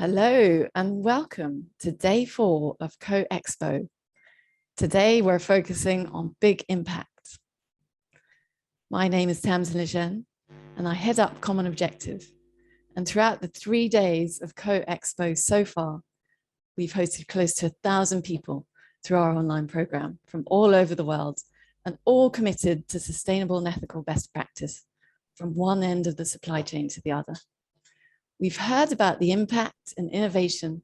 Hello and welcome to day 4 of Co-Expo. Today we're focusing on big impact. My name is Jain and I head up Common Objective. And throughout the 3 days of Co-Expo so far, we've hosted close to 1,000 people through our online program from all over the world and all committed to sustainable and ethical best practice from one end of the supply chain to the other. We've heard about the impact and innovation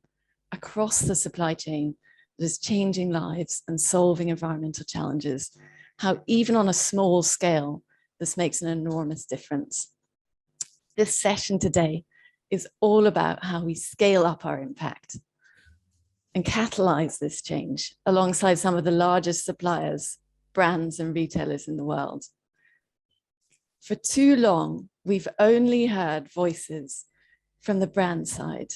across the supply chain that is changing lives and solving environmental challenges, how even on a small scale, this makes an enormous difference. This session today is all about how we scale up our impact and catalyze this change alongside some of the largest suppliers, brands, and retailers in the world. For too long, we've only heard voices from the brand side.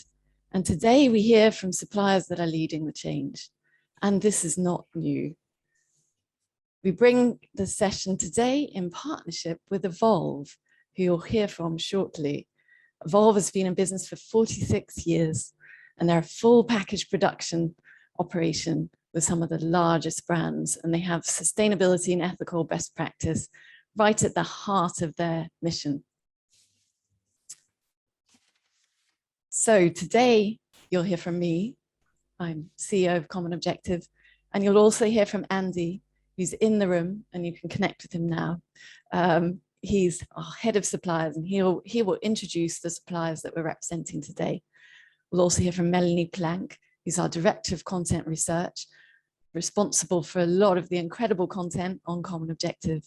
And today we hear from suppliers that are leading the change. And this is not new. We bring the session today in partnership with Evolv, who you'll hear from shortly. Evolv has been in business for 46 years, and they're a full package production operation with some of the largest brands. And they have sustainability and ethical best practice right at the heart of their mission. So today you'll hear from me. I'm CEO of Common Objective, and you'll also hear from Andy, who's in the room, and you can connect with him now. He's our head of suppliers, and he will introduce the suppliers that we're representing today. We'll also hear from Melanie Plank, who's our director of content research, responsible for a lot of the incredible content on Common Objective.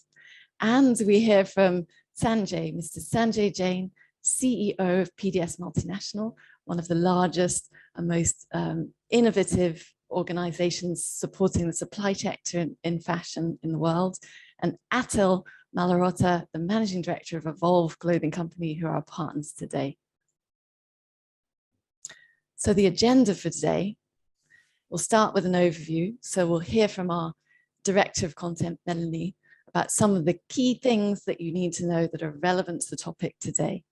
And we hear from Sanjay, Mr. Sanjay Jain, CEO of PDS Multinational, one of the largest and most innovative organizations supporting the supply sector in fashion in the world, and Atul, Malhotra, the managing director of Evolv clothing company, who are our partners today. So the agenda for today, we'll start with an overview. So we'll hear from our director of content, Melanie, about some of the key things that you need to know that are relevant to the topic today.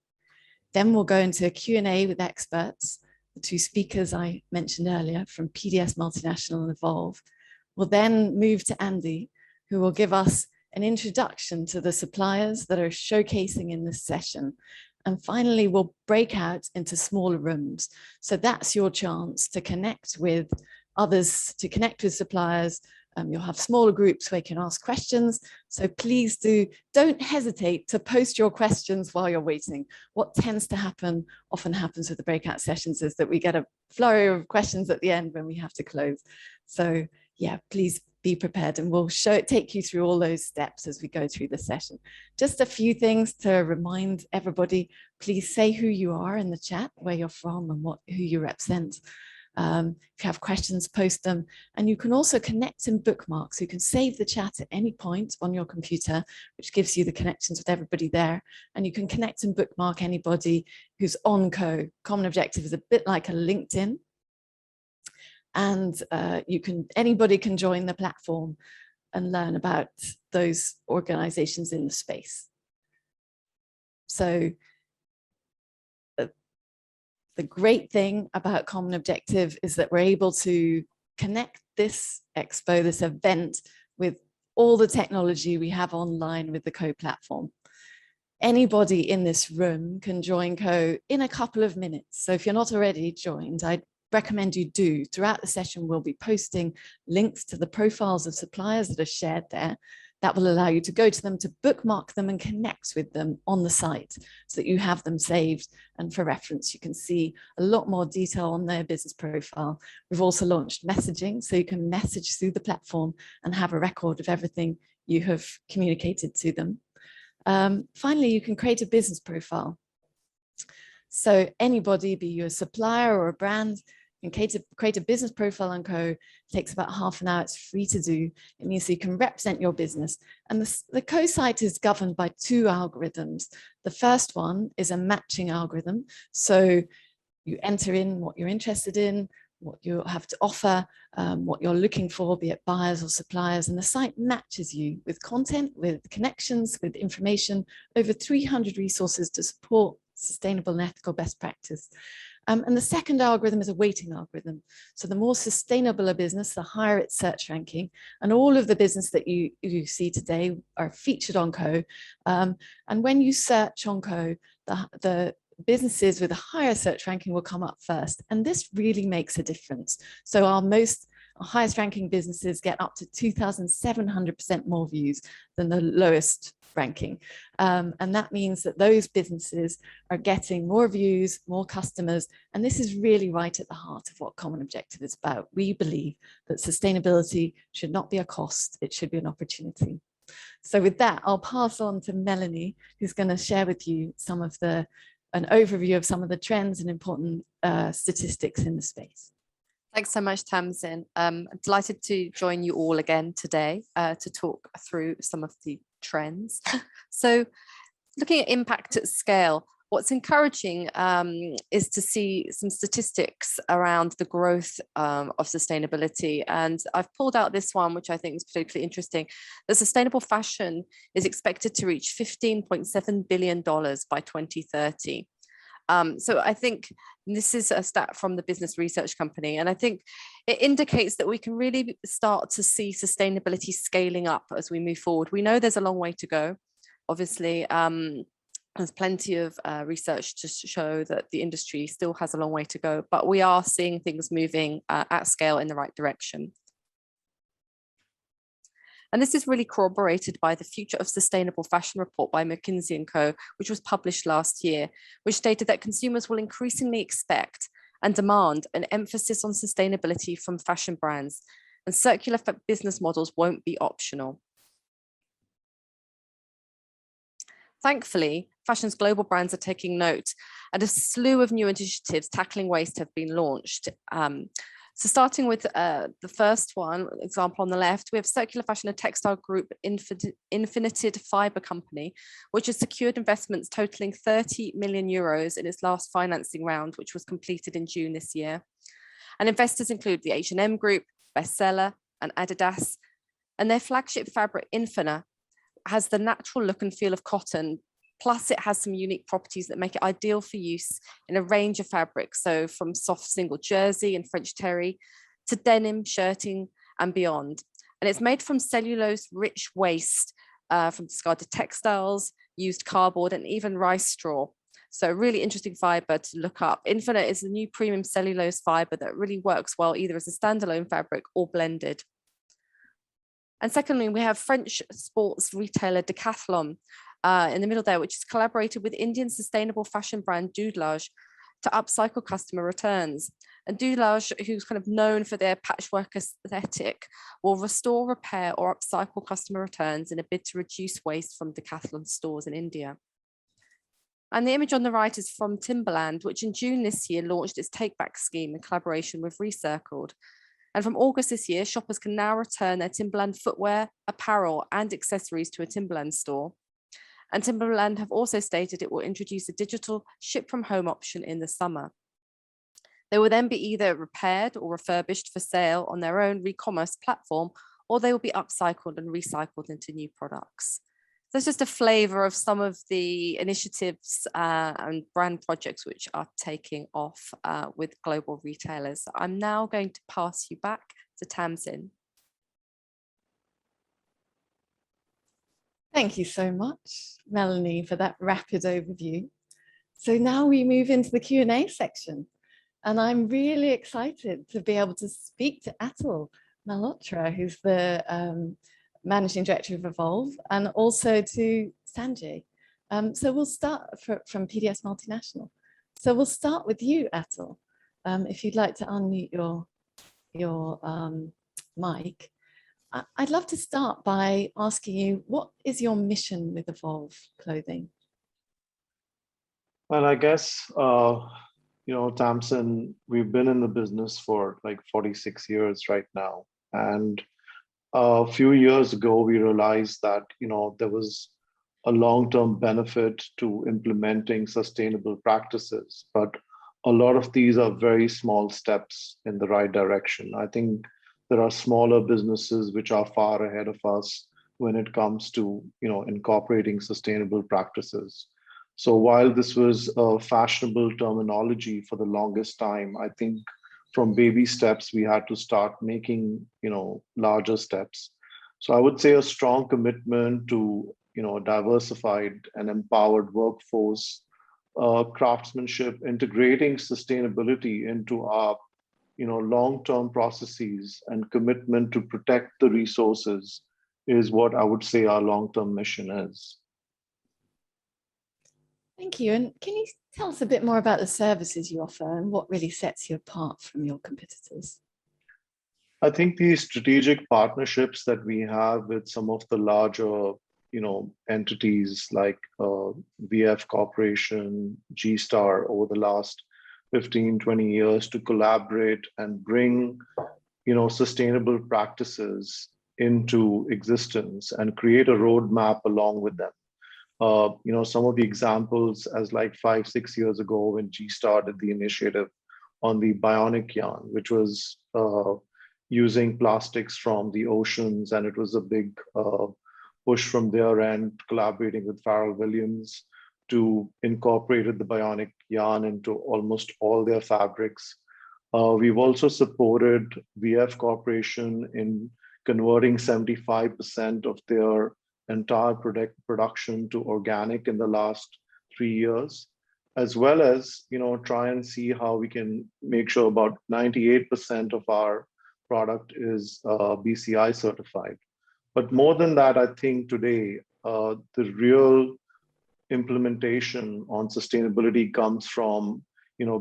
Then we'll go into a Q&A with experts, the 2 speakers I mentioned earlier from PDS Multinational and Evolv. We'll then move to Andy, who will give us an introduction to the suppliers that are showcasing in this session. And finally, we'll break out into smaller rooms. So that's your chance to connect with others, to connect with suppliers. You'll have smaller groups where you can ask questions. So please don't hesitate to post your questions while you're waiting. What tends to happen, often happens with the breakout sessions, is that we get a flurry of questions at the end when we have to close. So yeah, please be prepared, and we'll take you through all those steps as we go through the session. Just a few things to remind everybody. Please say who you are in the chat, where you're from and who you represent. If you have questions, post them. And you can also connect in bookmarks. You can save the chat at any point on your computer, which gives you the connections with everybody there. And you can connect and bookmark anybody who's on Common Objective is a bit like a LinkedIn. And anybody can join the platform and learn about those organizations in the space. So the great thing about Common Objective is that we're able to connect this expo, this event, with all the technology we have online with the Co platform. Anybody in this room can join Co in a couple of minutes. So if you're not already joined, I'd recommend you do. Throughout the session, we'll be posting links to the profiles of suppliers that are shared there. That will allow you to go to them, to bookmark them and connect with them on the site so that you have them saved. And for reference, you can see a lot more detail on their business profile. We've also launched messaging, so you can message through the platform and have a record of everything you have communicated to them. Finally, you can create a business profile. So anybody, be you a supplier or a brand, can create a business profile on Co. It takes about half an hour. It's free to do. It means that you can represent your business. And the Co site is governed by 2 algorithms. The first one is a matching algorithm. So you enter in what you're interested in, what you have to offer, what you're looking for, be it buyers or suppliers, and the site matches you with content, with connections, with information, over 300 resources to support sustainable and ethical best practice. And the second algorithm is a weighting algorithm. So the more sustainable a business, the higher its search ranking. And all of the business that you see today are featured on Co. And when you search on Co, the businesses with a higher search ranking will come up first. And this really makes a difference. So our highest ranking businesses get up to 2,700% more views than the lowest ranking. And that means that those businesses are getting more views, more customers. And this is really right at the heart of what Common Objective is about. We believe that sustainability should not be a cost, it should be an opportunity. So with that, I'll pass on to Melanie, who's going to share with you an overview of some of the trends and important statistics in the space. Thanks so much, Tamsin. I'm delighted to join you all again today to talk through some of the trends. So looking at impact at scale, what's encouraging is to see some statistics around the growth of sustainability. And I've pulled out this one, which I think is particularly interesting. The sustainable fashion is expected to reach $15.7 billion by 2030. So I think this is a stat from the business research company, and I think it indicates that we can really start to see sustainability scaling up as we move forward. We know there's a long way to go. Obviously, there's plenty of research to show that the industry still has a long way to go, but we are seeing things moving at scale in the right direction. And this is really corroborated by the Future of Sustainable Fashion report by McKinsey & Co., which was published last year, which stated that consumers will increasingly expect and demand an emphasis on sustainability from fashion brands, and circular business models won't be optional. Thankfully, fashion's global brands are taking note, and a slew of new initiatives tackling waste have been launched. So starting with the first one, example on the left, we have circular fashion and textile group Infinited Fiber Company, which has secured investments totaling 30 million euros in its last financing round, which was completed in June this year. And investors include the H&M Group, Bestseller, and Adidas. And their flagship fabric, Infina, has the natural look and feel of cotton, plus it has some unique properties that make it ideal for use in a range of fabrics. So from soft single jersey and French terry to denim, shirting and beyond. And it's made from cellulose rich waste from discarded textiles, used cardboard and even rice straw. So really interesting fiber to look up. Infina is a new premium cellulose fiber that really works well either as a standalone fabric or blended. And secondly, we have French sports retailer Decathlon in the middle there, which has collaborated with Indian sustainable fashion brand Doodlage to upcycle customer returns. And Doodlage, who's kind of known for their patchwork aesthetic, will restore, repair or upcycle customer returns in a bid to reduce waste from Decathlon stores in India. And the image on the right is from Timberland, which in June this year launched its take back scheme in collaboration with Recircled. And from August this year, shoppers can now return their Timberland footwear, apparel and accessories to a Timberland store. And Timberland have also stated it will introduce a digital ship from home option in the summer. They will then be either repaired or refurbished for sale on their own re-commerce platform, or they will be upcycled and recycled into new products. So it's just a flavour of some of the initiatives and brand projects which are taking off with global retailers. I'm now going to pass you back to Tamsin. Thank you so much, Melanie, for that rapid overview. So now we move into the Q&A section. And I'm really excited to be able to speak to Atul Malhotra, who's the Managing Director of Evolv, and also to Sanjay. So we'll start from PDS Multinational. So we'll start with you, Atul. If you'd like to unmute your mic. I'd love to start by asking you, what is your mission with Evolv Clothing? Well, I guess, Tamsin, we've been in the business for like 46 years right now. And a few years ago, we realized that, there was a long-term benefit to implementing sustainable practices, but a lot of these are very small steps in the right direction. I think there are smaller businesses which are far ahead of us when it comes to, incorporating sustainable practices. So while this was a fashionable terminology for the longest time, I think from baby steps, we had to start making, larger steps. So I would say a strong commitment to, diversified and empowered workforce, craftsmanship, integrating sustainability into our, long-term processes and commitment to protect the resources is what I would say our long-term mission is. Thank you. And can you tell us a bit more about the services you offer and what really sets you apart from your competitors? I think these strategic partnerships that we have with some of the larger, entities like VF Corporation, G-Star over the last 15, 20 years to collaborate and bring, sustainable practices into existence and create a roadmap along with them. Some of the examples as like 5, 6 years ago when G started the initiative on the bionic yarn, which was using plastics from the oceans, and it was a big push from their end, collaborating with Pharrell Williams to incorporate the bionic yarn into almost all their fabrics. We've also supported VF Corporation in converting 75% of their entire production to organic in the last 3 years, as well as try and see how we can make sure about 98% of our product is BCI certified. But more than that, I think today the real implementation on sustainability comes from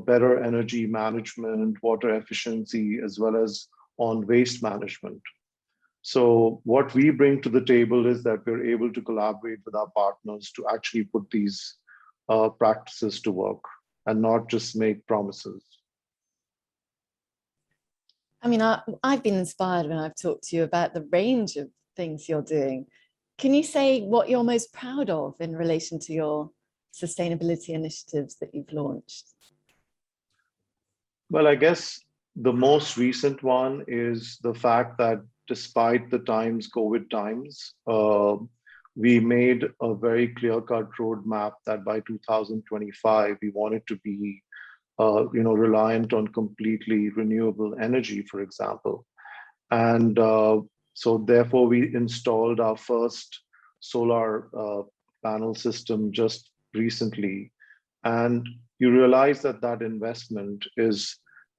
better energy management, water efficiency, as well as on waste management. So what we bring to the table is that we're able to collaborate with our partners to actually put these practices to work and not just make promises. I mean, I've been inspired when I've talked to you about the range of things you're doing. Can you say what you're most proud of in relation to your sustainability initiatives that you've launched? Well, I guess the most recent one is the fact that despite the COVID times, we made a very clear-cut roadmap that by 2025, we wanted to be reliant on completely renewable energy, for example. And so therefore, we installed our first solar panel system just recently. And you realize that that investment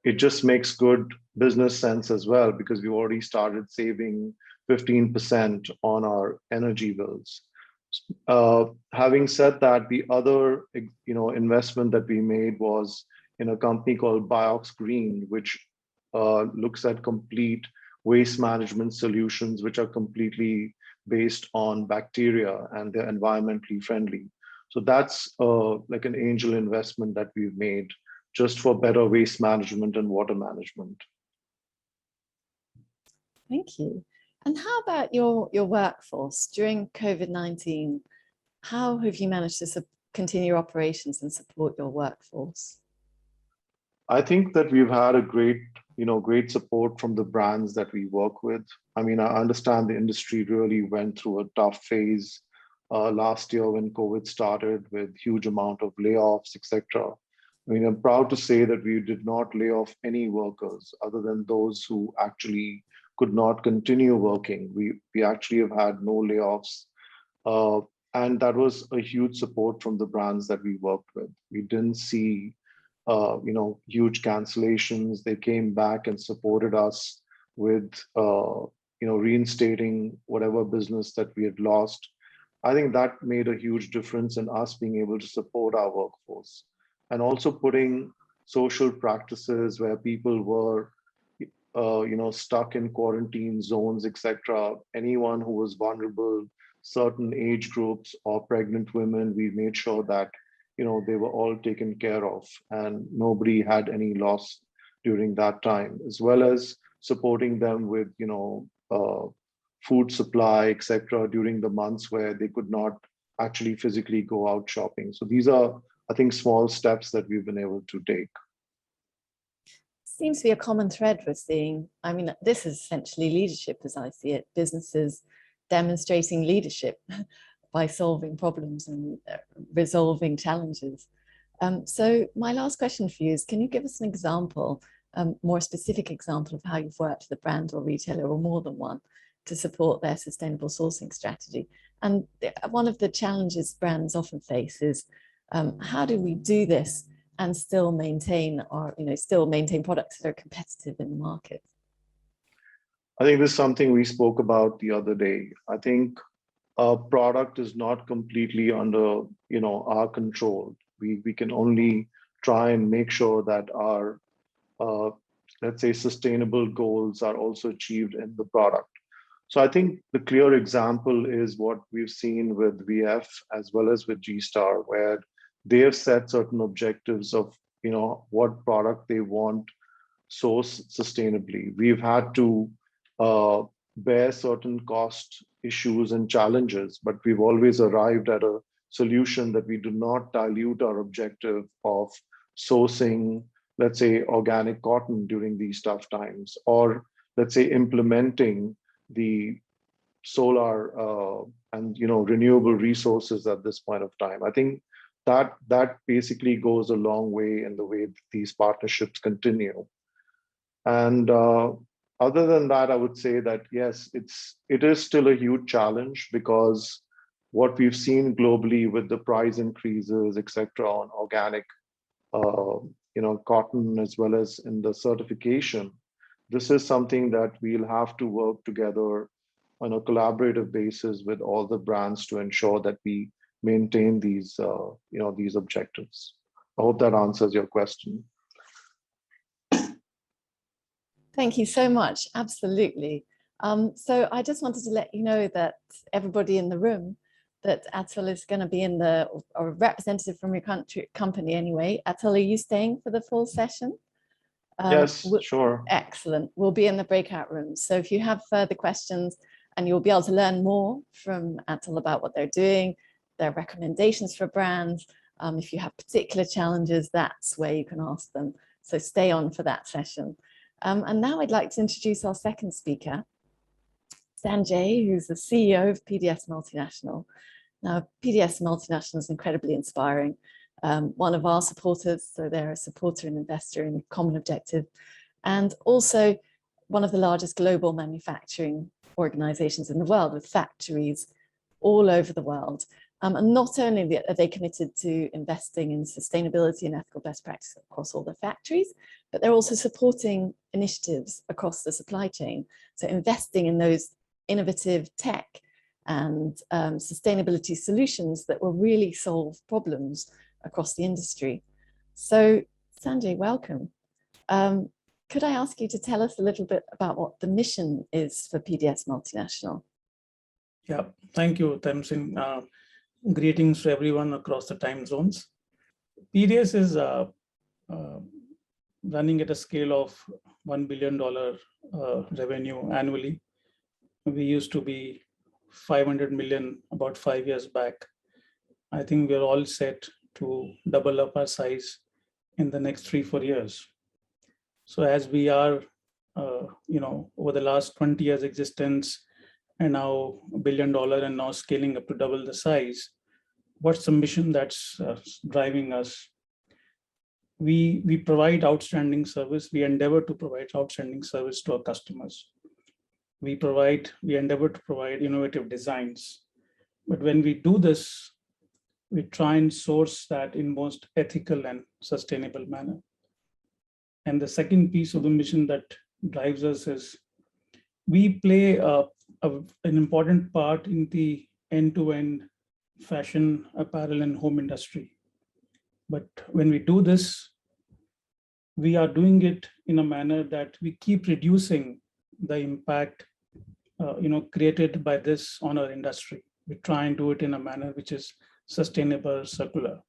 it just makes good business sense as well, because we already started saving 15% on our energy bills. Having said that, the other investment that we made was in a company called Biox Green, which looks at complete waste management solutions, which are completely based on bacteria and they're environmentally friendly. So that's like an angel investment that we've made just for better waste management and water management. Thank you. And how about your workforce during COVID-19? How have you managed to continue operations and support your workforce? I think that we've had a great support from the brands that we work with. I mean, I understand the industry really went through a tough phase last year when COVID started with huge amount of layoffs, etc. I mean, I'm proud to say that we did not lay off any workers other than those who actually could not continue working. We actually have had no layoffs. And that was a huge support from the brands that we worked with. We didn't see huge cancellations. They came back and supported us with reinstating whatever business that we had lost. I think that made a huge difference in us being able to support our workforce, and also putting social practices where people were stuck in quarantine zones, etc. Anyone who was vulnerable, certain age groups or pregnant women, we made sure that they were all taken care of and nobody had any loss during that time, as well as supporting them with food supply, etc. during the months where they could not actually physically go out shopping. So these are, I think, small steps that we've been able to take. Seems to be a common thread we're seeing. I mean, this is essentially leadership as I see it, businesses demonstrating leadership by solving problems and resolving challenges. So my last question for you is, can you give us an example, more specific example of how you've worked with a brand or retailer or more than one to support their sustainable sourcing strategy? And one of the challenges brands often face is, how do we do this and still maintain products that are competitive in the market? I think this is something we spoke about the other day. I think a product is not completely under, our control. We can only try and make sure that our, let's say, sustainable goals are also achieved in the product. So I think the clear example is what we've seen with VF as well as with G-Star, where they have set certain objectives of, what product they want source sustainably. We've had to bear certain cost issues and challenges, but we've always arrived at a solution that we do not dilute our objective of sourcing, let's say, organic cotton during these tough times, or let's say implementing the solar and renewable resources at this point of time. I think that basically goes a long way in the way these partnerships continue. And other than that, I would say that yes, it is still a huge challenge, because what we've seen globally with the price increases, etc., on organic, cotton, as well as in the certification, this is something that we'll have to work together on a collaborative basis with all the brands to ensure that we maintain these, these objectives. I hope that answers your question. Thank you so much. Absolutely. So I just wanted to let you know that everybody in the room, that Atul is going to be in or a representative from your company anyway. Atul, are you staying for the full session? Yes, sure. Excellent. We'll be in the breakout rooms. So if you have further questions, and you'll be able to learn more from Atul about what they're doing, their recommendations for brands. If you have particular challenges, that's where you can ask them. So stay on for that session. And now I'd like to introduce our second speaker, Sanjay, who's the CEO of PDS Multinational. Now, PDS Multinational is incredibly inspiring. One of our supporters, so they're a supporter and investor in Common Objective, and also one of the largest global manufacturing organizations in the world, with factories all over the world. And not only are they committed to investing in sustainability and ethical best practice across all their factories, but they're also supporting initiatives across the supply chain. So investing in those innovative tech and sustainability solutions that will really solve problems across the industry. So Sanjay, welcome. Could I ask you to tell us a little bit about what the mission is for PDS Multinational? Yeah, thank you, Tamsin. Greetings to everyone across the time zones. PDS is running at a scale of $1 billion revenue annually. We used to be 500 million about 5 years back. I think we're all set to double up our size in the next 3-4 years. So as we are, over the last 20 years existence, and now $1 billion and now scaling up to double the size, what's the mission that's driving us? We provide outstanding service. We endeavor to provide outstanding service to our customers. We endeavor to provide innovative designs. But when we do this, we try and source that in most ethical and sustainable manner. And the second piece of the mission that drives us is we play an important part in the end-to-end fashion, apparel, and home industry. But when we do this, we are doing it in a manner that we keep reducing the impact created by this on our industry. We try and do it in a manner which is sustainable, circular.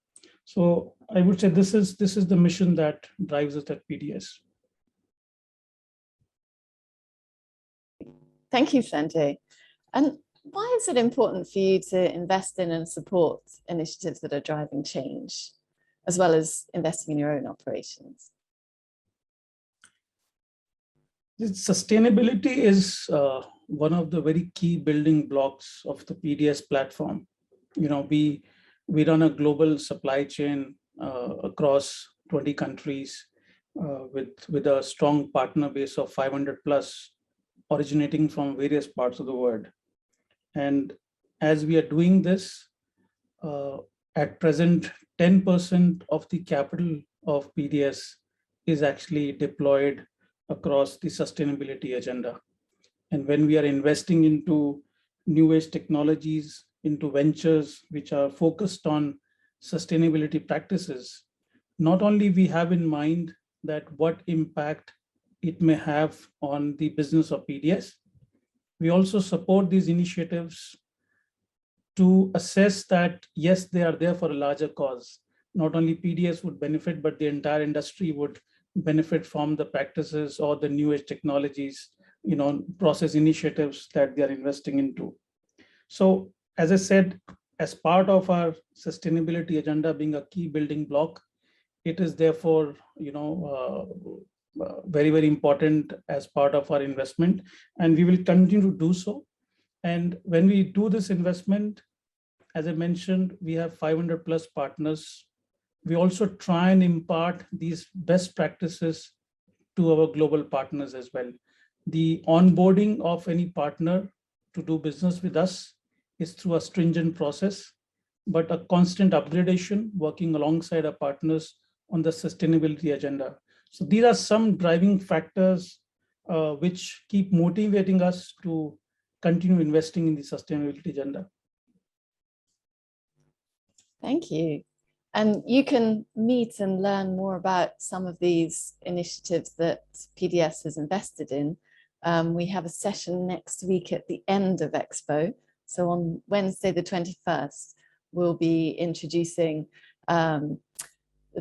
So I would say this is the mission that drives us at PDS. Thank you, Sanjay. And why is it important for you to invest in and support initiatives that are driving change, as well as investing in your own operations? Sustainability is one of the very key building blocks of the PDS platform. we run a global supply chain across 20 countries with a strong partner base of 500 plus, originating from various parts of the world. And as we are doing this, at present, 10% of the capital of PDS is actually deployed across the sustainability agenda. And when we are investing into new age technologies, into ventures which are focused on sustainability practices, not only we have in mind that what impact it may have on the business of PDS, we also support these initiatives to assess that, yes, they are there for a larger cause. Not only PDS would benefit, but the entire industry would benefit from the practices or the new age technologies, process initiatives that they are investing into. So, as I said, as part of our sustainability agenda being a key building block, it is therefore, very, very important as part of our investment, and we will continue to do so. And when we do this investment, as I mentioned, we have 500 plus partners. We also try and impart these best practices to our global partners as well. The onboarding of any partner to do business with us is through a stringent process, but a constant upgradation, working alongside our partners on the sustainability agenda. So these are some driving factors which keep motivating us to continue investing in the sustainability agenda. Thank you. And you can meet and learn more about some of these initiatives that PDS has invested in. We have a session next week at the end of Expo. So on Wednesday, the 21st, we'll be introducing the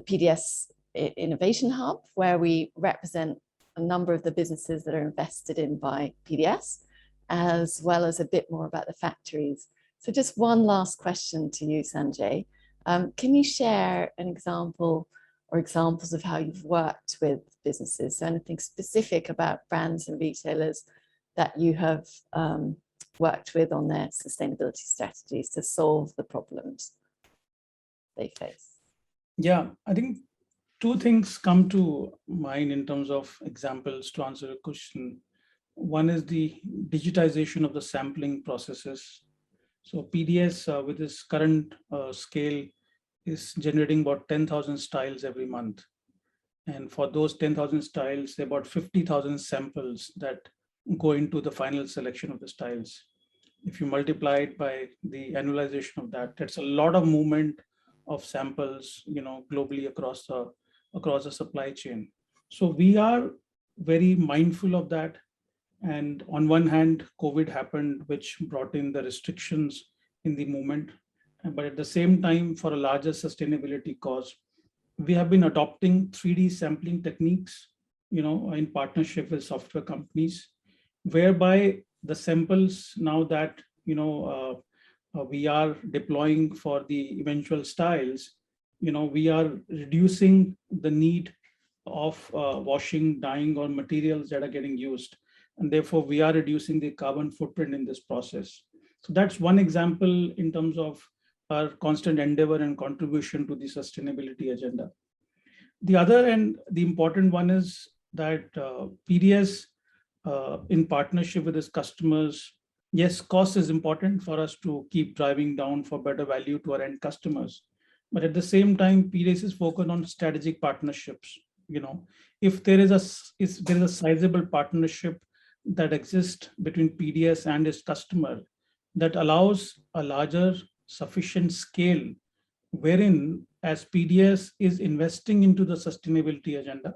PDS Innovation Hub, where we represent a number of the businesses that are invested in by PDS, as well as a bit more about the factories. So just one last question to you, Sanjay. Can you share an example or examples of how you've worked with businesses? So anything specific about brands and retailers that you have worked with on their sustainability strategies to solve the problems they face? Yeah, I think two things come to mind in terms of examples to answer your question. One is the digitization of the sampling processes. So PDS with its current scale is generating about 10,000 styles every month. And for those 10,000 styles, there are about 50,000 samples that go into the final selection of the styles. If you multiply it by the annualization of that, that's a lot of movement of samples, globally across the supply chain. So we are very mindful of that. And on one hand, COVID happened, which brought in the restrictions in the movement. But at the same time, for a larger sustainability cause, we have been adopting 3D sampling techniques, in partnership with software companies, whereby the samples now that, we are deploying for the eventual styles, we are reducing the need of washing, dyeing, or materials that are getting used. And therefore, we are reducing the carbon footprint in this process. So that's one example in terms of our constant endeavor and contribution to the sustainability agenda. The other and the important one is that PDS, in partnership with its customers, yes, cost is important for us to keep driving down for better value to our end customers. But at the same time, PDS is focused on strategic partnerships. If there is a sizable partnership that exists between PDS and its customer that allows a larger sufficient scale, wherein as PDS is investing into the sustainability agenda,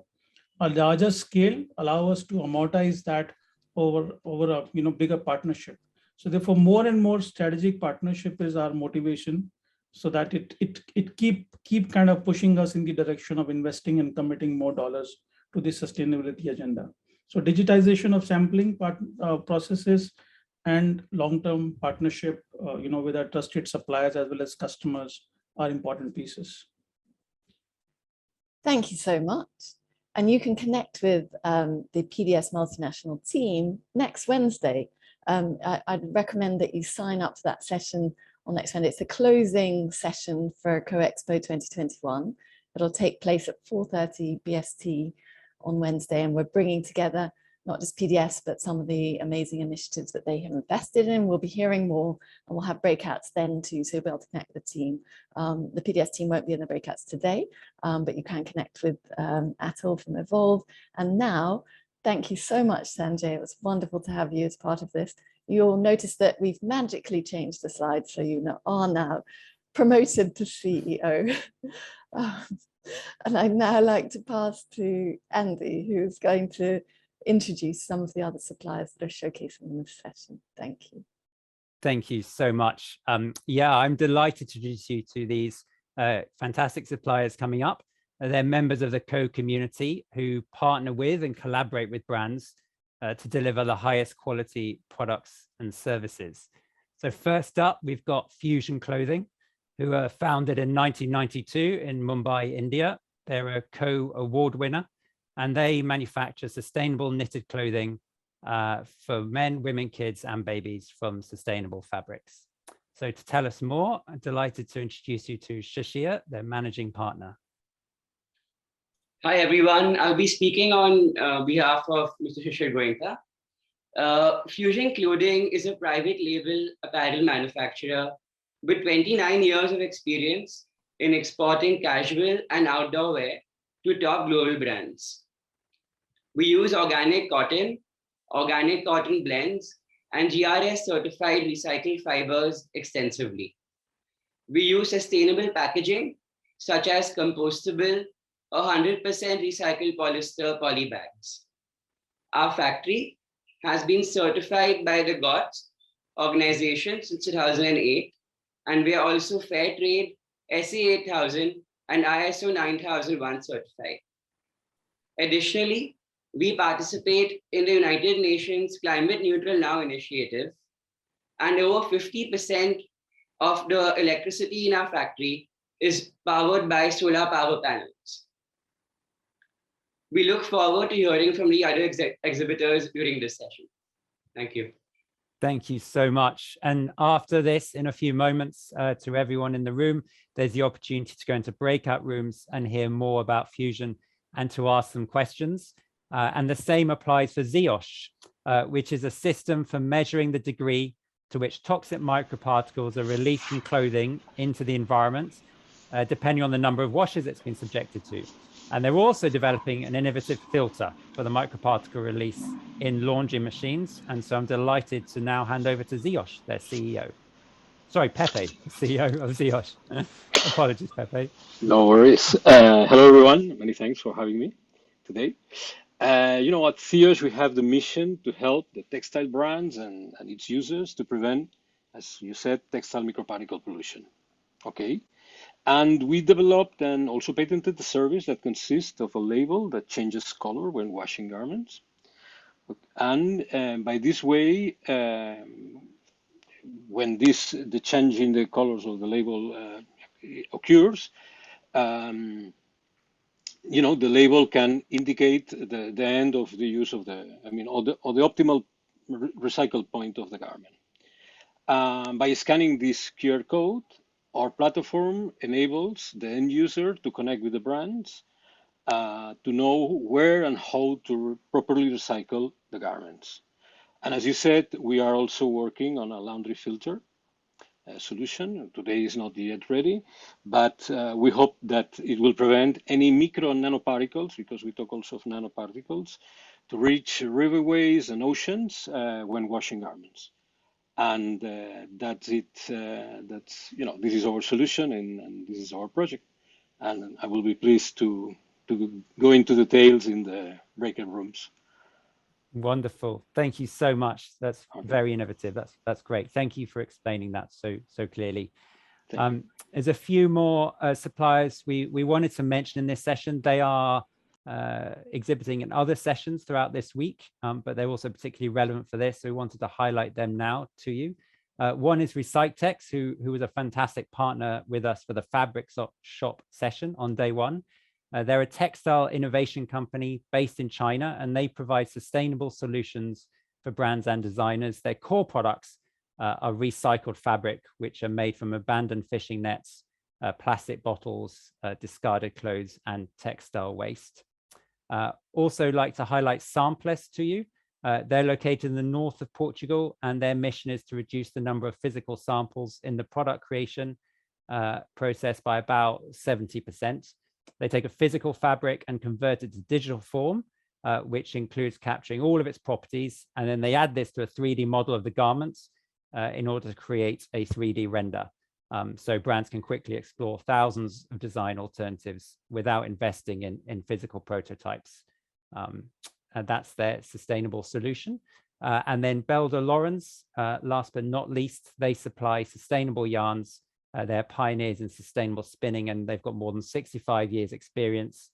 a larger scale allow us to amortize that over a bigger partnership. So therefore, more and more strategic partnership is our motivation, so that it keep kind of pushing us in the direction of investing and committing more dollars to the sustainability agenda. So digitization of sampling processes and long-term partnership, with our trusted suppliers as well as customers are important pieces. Thank you so much. And you can connect with the PDS Multinational team next Wednesday. I'd recommend that you sign up for that session on next Monday. It's the closing session for Co-Expo 2021. It'll take place at 4:30 BST on Wednesday, and we're bringing together not just PDS, but some of the amazing initiatives that they have invested in. We'll be hearing more, and we'll have breakouts then too, so you'll be able to connect with the team. The PDS team won't be in the breakouts today, but you can connect with Atul from Evolv. And now, thank you so much, Sanjay. It was wonderful to have you as part of this. You'll notice that we've magically changed the slides, so you are now promoted to CEO. And I'd now like to pass to Andy, who's going to introduce some of the other suppliers that are showcasing in this session. Thank you. Thank you so much. Yeah, I'm delighted to introduce you to these fantastic suppliers coming up. They're members of the co-community who partner with and collaborate with brands to deliver the highest quality products and services. So first up, we've got Fusion Clothing, who were founded in 1992 in Mumbai, India. They're a co-award winner, and they manufacture sustainable knitted clothing for men, women, kids, and babies from sustainable fabrics. So to tell us more, I'm delighted to introduce you to Shashir, their managing partner. Hi, everyone. I'll be speaking on behalf of Mr. Shashir Goenka. Fusion Clothing is a private label apparel manufacturer with 29 years of experience in exporting casual and outdoor wear to top global brands. We use organic cotton blends, and GRS certified recycled fibers extensively. We use sustainable packaging, such as compostable or 100% recycled polyester poly bags. Our factory has been certified by the GOTS organization since 2008, and we are also Fair Trade, SA 8000, and ISO 9001 certified. Additionally, we participate in the United Nations Climate Neutral Now initiative, and over 50% of the electricity in our factory is powered by solar power panels. We look forward to hearing from the other exhibitors during this session. Thank you. Thank you so much. And after this, in a few moments, to everyone in the room, there's the opportunity to go into breakout rooms and hear more about Fusion and to ask some questions. And the same applies for ZEOSH, which is a system for measuring the degree to which toxic microparticles are released from clothing into the environment, depending on the number of washes it's been subjected to. And they're also developing an innovative filter for the microparticle release in laundry machines. And so I'm delighted to now hand over to ZEOSH, their CEO. Sorry, Pepe, CEO of ZEOSH. Apologies, Pepe. No worries. Hello, everyone. Many thanks for having me today. At ZEOSH, we have the mission to help the textile brands and its users to prevent, as you said, textile microparticle pollution. Okay. And we developed and also patented the service that consists of a label that changes color when washing garments. And by this way, when the change in the colors of the label occurs, the label can indicate the end of the use of the optimal recycle point of the garment. By scanning this QR code, our platform enables the end user to connect with the brands, to know where and how to properly recycle the garments. And as you said, we are also working on a laundry filter solution. Today is not yet ready, but we hope that it will prevent any micro and nanoparticles, because we talk also of nanoparticles, to reach riverways and oceans when washing garments. And that's it. This is our solution, and this is our project. And I will be pleased to go into details in the breakout rooms. Wonderful. Thank you so much. That's very innovative. That's great. Thank you for explaining that so clearly. There's a few more suppliers we wanted to mention in this session. They are exhibiting in other sessions throughout this week, but they're also particularly relevant for this. So we wanted to highlight them now to you. One is Recyctex, who was a fantastic partner with us for the Fabric Shop session on day one. They're a textile innovation company based in China, and they provide sustainable solutions for brands and designers. Their core products are recycled fabric, which are made from abandoned fishing nets, plastic bottles, discarded clothes, and textile waste. Also like to highlight Sampless to you. They're located in the north of Portugal, and their mission is to reduce the number of physical samples in the product creation process by about 70%. They take a physical fabric and convert it to digital form, which includes capturing all of its properties. And then they add this to a 3D model of the garments in order to create a 3D render. So brands can quickly explore thousands of design alternatives without investing in physical prototypes. And that's their sustainable solution. And then Belder Lawrence, last but not least, they supply sustainable yarns. They're pioneers in sustainable spinning, and they've got more than 65 years experience.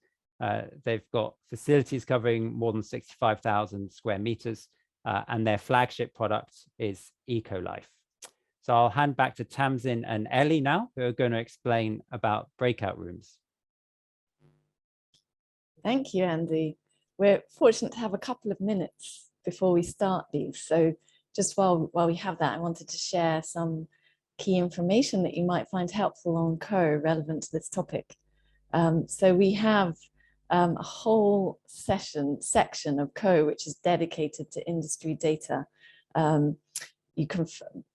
They've got facilities covering more than 65,000 square meters, and their flagship product is EcoLife. So I'll hand back to Tamsin and Ellie now, who are going to explain about breakout rooms. Thank you, Andy. We're fortunate to have a couple of minutes before we start these. So just while we have that, I wanted to share some key information that you might find helpful on Co relevant to this topic. So we have a whole section of Co which is dedicated to industry data.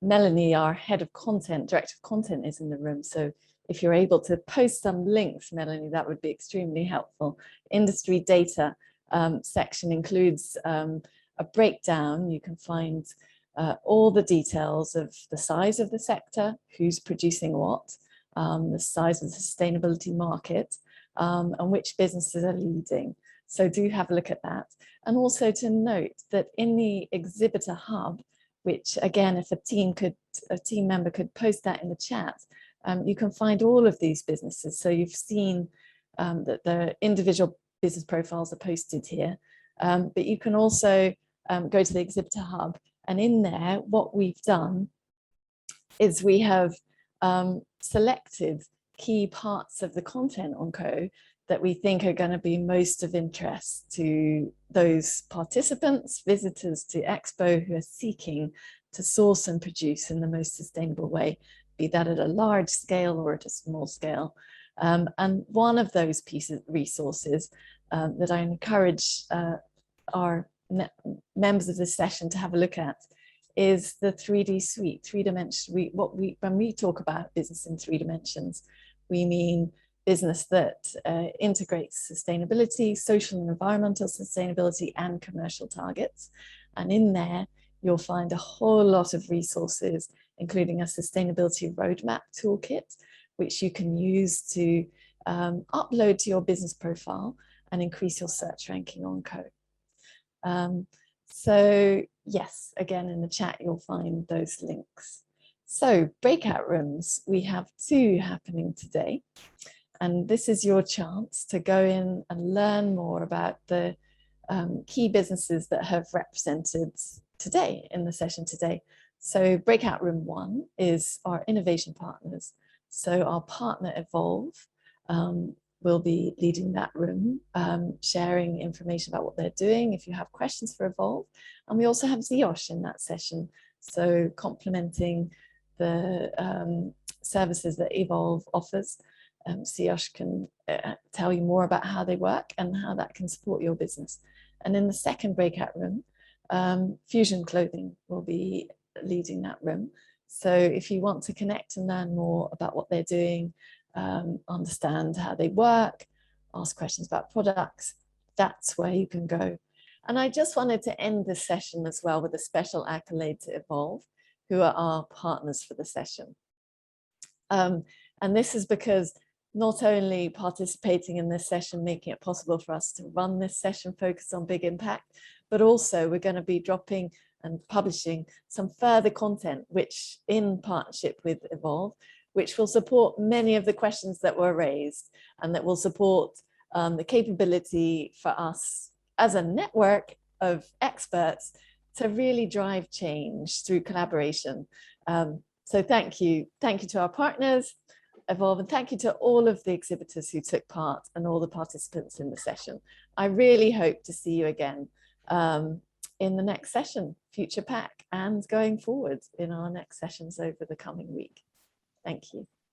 Melanie, our head of content, director of content, is in the room. So if you're able to post some links, Melanie, that would be extremely helpful. Industry data section includes a breakdown. You can find all the details of the size of the sector, who's producing what, the size of the sustainability market, and which businesses are leading. So do have a look at that. And also to note that in the exhibitor hub, which again, if a team member could post that in the chat, you can find all of these businesses. So you've seen that the individual business profiles are posted here, but you can also go to the exhibitor hub, and in there, what we've done is we have selected key parts of the content on Co that we think are going to be most of interest to those participants, visitors to Expo who are seeking to source and produce in the most sustainable way, be that at a large scale or at a small scale. And one of those resources that I encourage our members of this session to have a look at is the 3D suite, three-dimensional. When we talk about business in 3 dimensions, we mean business that integrates sustainability, social and environmental sustainability, and commercial targets. And in there, you'll find a whole lot of resources, including a sustainability roadmap toolkit, which you can use to upload to your business profile and increase your search ranking on Co. So yes, again, in the chat, you'll find those links. So breakout rooms, we have 2 happening today. And this is your chance to go in and learn more about the key businesses that have represented today in the session today. So breakout room 1 is our innovation partners. So our partner Evolv will be leading that room, sharing information about what they're doing if you have questions for Evolv. And we also have Ziosh in that session, so complementing the services that Evolv offers. Ziosh can tell you more about how they work and how that can support your business. And in the second breakout room, Fusion Clothing will be leading that room. So if you want to connect and learn more about what they're doing, understand how they work, ask questions about products, that's where you can go. And I just wanted to end this session as well with a special accolade to Evolv, who are our partners for the session. And this is because not only participating in this session, making it possible for us to run this session focused on big impact, but also we're going to be dropping and publishing some further content, which in partnership with Evolv, which will support many of the questions that were raised, and that will support the capability for us as a network of experts to really drive change through collaboration. So thank you to our partners, Evolv, and thank you to all of the exhibitors who took part and all the participants in the session. I really hope to see you again in the next session, Future Pack, and going forward in our next sessions over the coming week. Thank you.